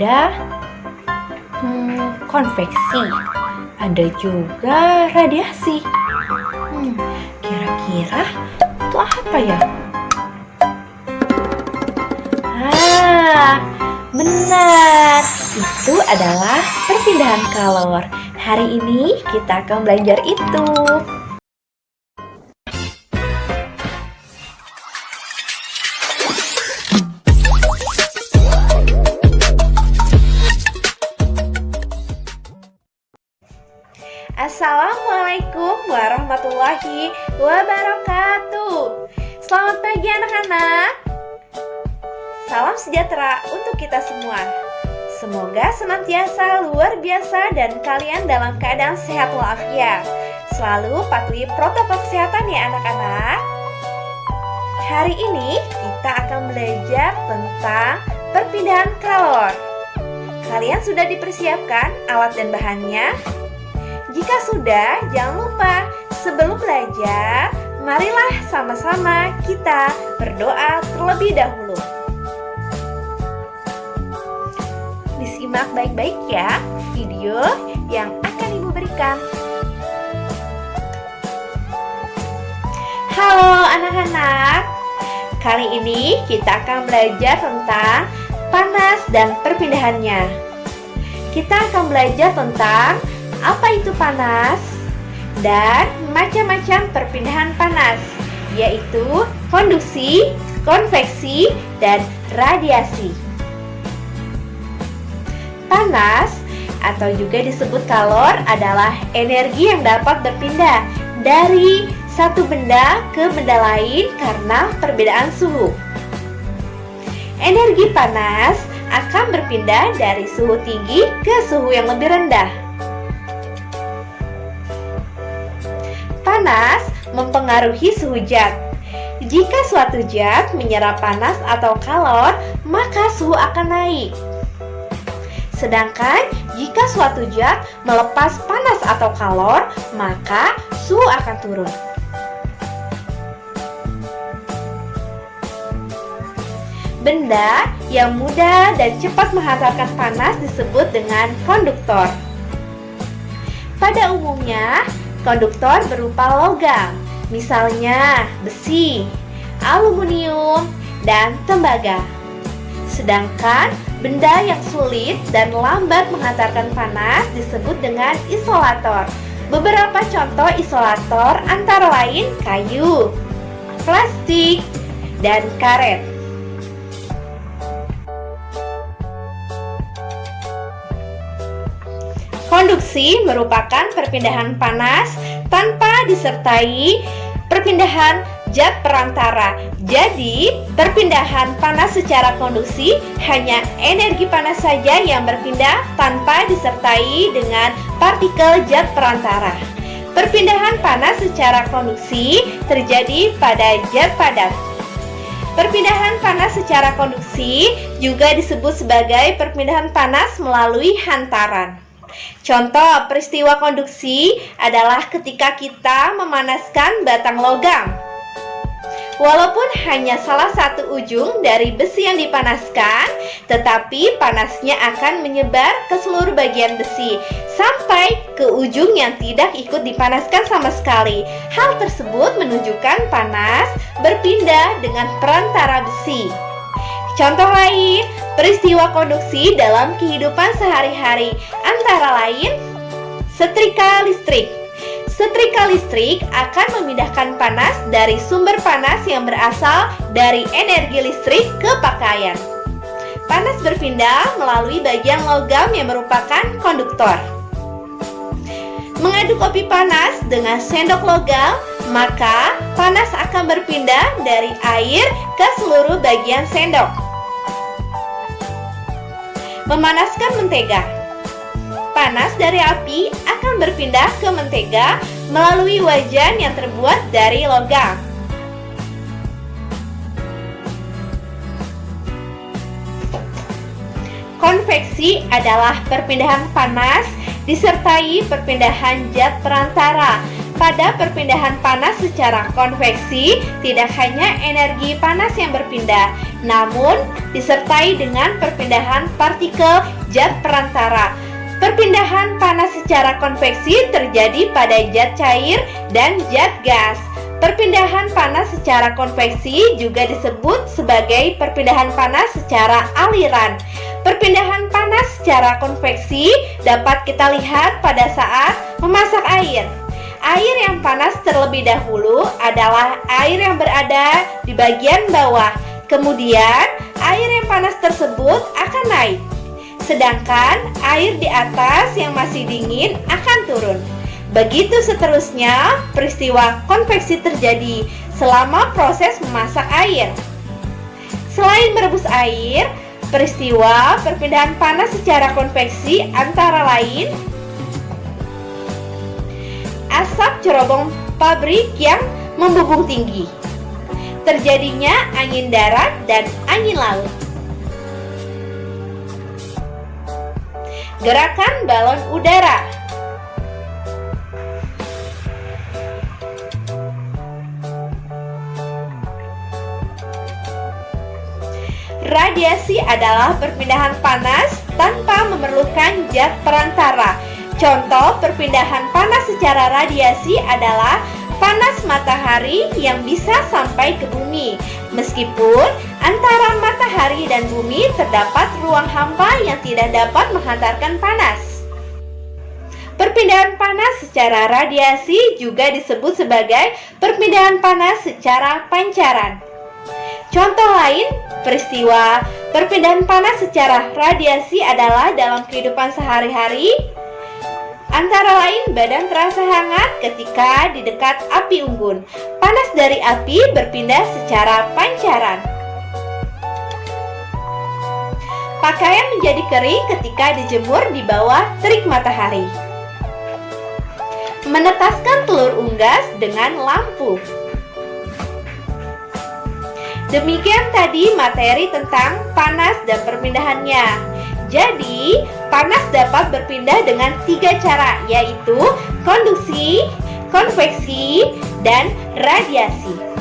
ada konveksi, ada juga radiasi. Kira-kira itu apa ya? Benar, itu adalah perpindahan kalor. Hari ini kita akan belajar itu. Assalamualaikum warahmatullahi wabarakatuh. Selamat pagi anak-anak. Salam sejahtera untuk kita semua. Semoga senantiasa luar biasa dan kalian dalam keadaan sehat walafiat. Selalu patuhi protokol kesehatan ya anak-anak. Hari ini kita akan belajar tentang perpindahan kalor. Kalian sudah dipersiapkan alat dan bahannya? Jika sudah, jangan lupa sebelum belajar, marilah sama-sama kita berdoa terlebih dahulu. Disimak baik-baik ya video yang akan Ibu berikan. Halo anak-anak, kali ini kita akan belajar tentang panas dan perpindahannya. Kita akan belajar tentang apa itu panas dan macam-macam perpindahan panas, yaitu konduksi, konveksi, dan radiasi. Panas atau juga disebut kalor adalah energi yang dapat berpindah dari satu benda ke benda lain karena perbedaan suhu. Energi panas akan berpindah dari suhu tinggi ke suhu yang lebih rendah. Panas mempengaruhi suhu zat. Jika suatu zat menyerap panas atau kalor, maka suhu akan naik. Sedangkan jika suatu zat melepas panas atau kalor, maka suhu akan turun. Benda yang mudah dan cepat menghantarkan panas disebut dengan konduktor. Pada umumnya, konduktor berupa logam, misalnya besi, aluminium, dan tembaga. Sedangkan benda yang sulit dan lambat menghantarkan panas disebut dengan isolator. Beberapa contoh isolator antara lain kayu, plastik, dan karet. Konduksi merupakan perpindahan panas tanpa disertai perpindahan zat perantara. Jadi, perpindahan panas secara konduksi hanya energi panas saja yang berpindah tanpa disertai dengan partikel zat perantara. Perpindahan panas secara konduksi terjadi pada zat padat. Perpindahan panas secara konduksi juga disebut sebagai perpindahan panas melalui hantaran. Contoh peristiwa konduksi adalah ketika kita memanaskan batang logam. Walaupun hanya salah satu ujung dari besi yang dipanaskan, tetapi panasnya akan menyebar ke seluruh bagian besi sampai ke ujung yang tidak ikut dipanaskan sama sekali. Hal tersebut menunjukkan panas berpindah dengan perantara besi. Contoh lain, peristiwa konduksi dalam kehidupan sehari-hari antara lain setrika listrik. Setrika listrik akan memindahkan panas dari sumber panas yang berasal dari energi listrik ke pakaian. Panas berpindah melalui bagian logam yang merupakan konduktor. Mengaduk kopi panas dengan sendok logam, maka panas akan berpindah dari air ke seluruh bagian sendok. Memanaskan mentega. Panas dari api akan berpindah ke mentega melalui wajan yang terbuat dari logam. Konveksi adalah perpindahan panas disertai perpindahan zat perantara. Pada perpindahan panas secara konveksi, tidak hanya energi panas yang berpindah, namun disertai dengan perpindahan partikel zat perantara. Perpindahan panas secara konveksi terjadi pada zat cair dan zat gas. Perpindahan panas secara konveksi juga disebut sebagai perpindahan panas secara aliran. Perpindahan panas secara konveksi dapat kita lihat pada saat memasak air. Air yang panas terlebih dahulu adalah air yang berada di bagian bawah. Kemudian, air yang panas tersebut akan naik. Sedangkan air di atas yang masih dingin akan turun. Begitu seterusnya, peristiwa konveksi terjadi selama proses memasak air. Selain merebus air, peristiwa perpindahan panas secara konveksi antara lain asap cerobong pabrik yang membumbung tinggi, terjadinya angin darat dan angin laut, gerakan balon udara, radiasi adalah perpindahan panas tanpa memerlukan zat perantara. Contoh perpindahan panas secara radiasi adalah panas matahari yang bisa sampai ke bumi. Meskipun antara matahari dan bumi terdapat ruang hampa yang tidak dapat menghantarkan panas. Perpindahan panas secara radiasi juga disebut sebagai perpindahan panas secara pancaran. Contoh lain peristiwa perpindahan panas secara radiasi adalah dalam kehidupan sehari-hari. Antara lain, badan terasa hangat ketika di dekat api unggun. Panas dari api berpindah secara pancaran. Pakaian menjadi kering ketika dijemur di bawah terik matahari. Menetaskan telur unggas dengan lampu. Demikian tadi materi tentang panas dan perpindahannya. Jadi, panas dapat berpindah dengan 3 cara, yaitu konduksi, konveksi, dan radiasi.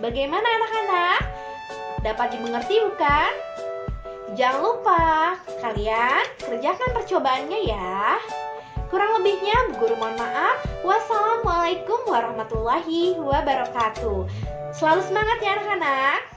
Bagaimana anak-anak? Dapat dimengerti bukan? Jangan lupa kalian kerjakan percobaannya ya. Kurang lebihnya Bu Guru mohon maaf. Wassalamualaikum warahmatullahi wabarakatuh. Selalu semangat ya anak-anak.